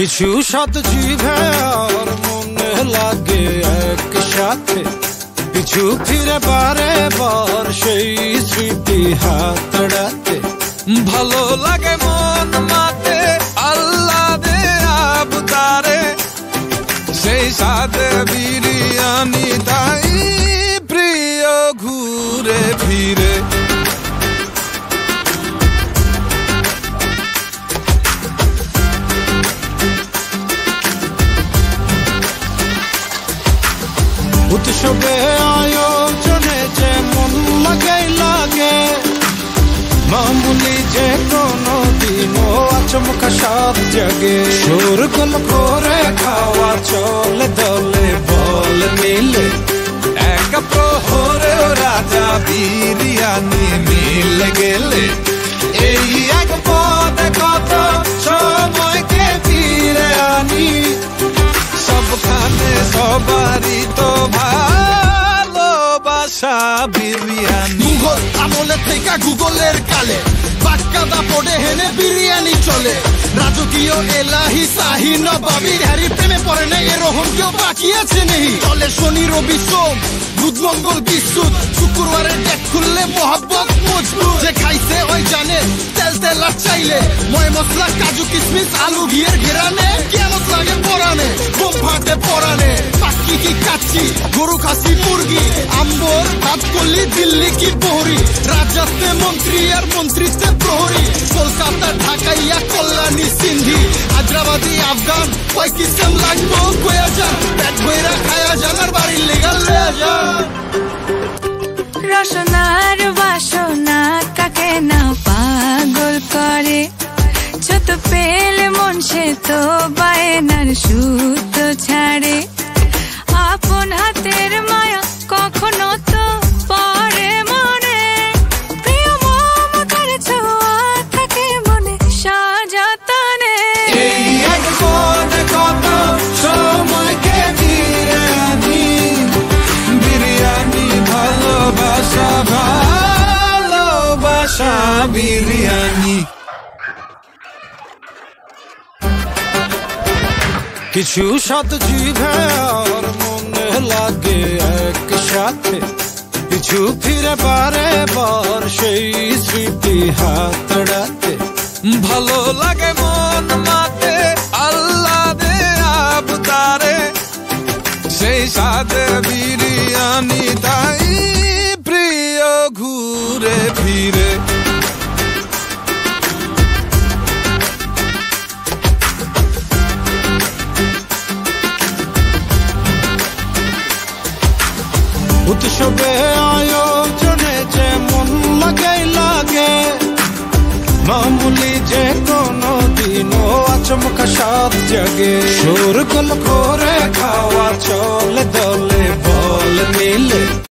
কিছু সাত জিভে আর মনে লাগে একসাথে, পিছু ফিরে বারে বার সেই স্মৃতি হাতড়াতে। ভালো লাগে মন মাতে আল্লাহ দে আবতারে, সেই সাথে বিরিয়ানি তাই প্রিয় ঘুরে ফিরে। উৎসবে আয়োজনে যে মন লাগে, মামুলি যে কোনো দিনও আচমকা সাত জাগে। শোরগোল করে খাওয়া চলে দলে বল মিলে, এক প্রহরে রাজা বিরিয়ানি মিলে গেলে। এই এক পদে কত সময়কে ফিরে আনি, সবখানে সবারই তো ভালোবাসা বিরিয়ানি। মুঘল আমলে থেকে গুগলের কালে বাক্কাদা পড়ে হেনে বিরিয়ানি চলে। রাজকীয় এলাহি শাহী নবাবির হ্যারি প্রেমে পড়ে না এরকম কেউ বাকি আছে নেই। চলে শনি রবি সোম বুধ মঙ্গল বিশুদ্ধ, শুক্রবারের ডেট খুললে মহব্বত মজবুত। যে খাইছে ওই জানে তেল তেল আর চাইলে, ময় মশলা কাজু কিশমিশ আলু ঘিয়ের ঘেরানে। কেমন লাগে পরানে বোম ফাটে পরানে, পাখি কি কাচ্ছি গরু খাসি মুরগি, আম্বর ভাত করলি দিল্লি কি বহরি। রাজ্যাতে মন্ত্রী আর মন্ত্রীতে প্রহরী, কলকাতা ঢাকাইয়া কল্যাণী সিন্ধি, হায়দ্রাবাদি আফগান কয় কিসেম লাগবো কয়া যান। পেট ভৈরা খায়া যান আর বাড়ির লেগাল লয়া যান। রসনার বাসনা কাকে না পাগল করে, ছোট পেলে মন সে তো বায়নার সুতো ছাড়ে। আপন হাতের মায়া কখনো তো পরে মনে, প্রিয় মমতার ছোঁয়া থাকে মনে সযতনে। এই এক পদে কত সময়কে ফিরে আনি, বিরিয়ানি ভালোবাসা ভালোবাসা বিরিয়ানি। কিছু সাত জিভে আর মনে লাগে একসাথে, পিছু ফিরে বারে বার সেই স্মৃতি হাতড়াতে। ভালো লাগে মন মাতে আল্লাহ দে আবতারে, সেই সাথে বিরিয়ানি তাই প্রিয় ঘুরে ফিরে। উৎসবে আয়োজনে যে মন লাগে, মামুলি যে কোনো দিনও আচমকা সাত জাগে। শোরগোল করে খাওয়া চলে দলে বল মিলে,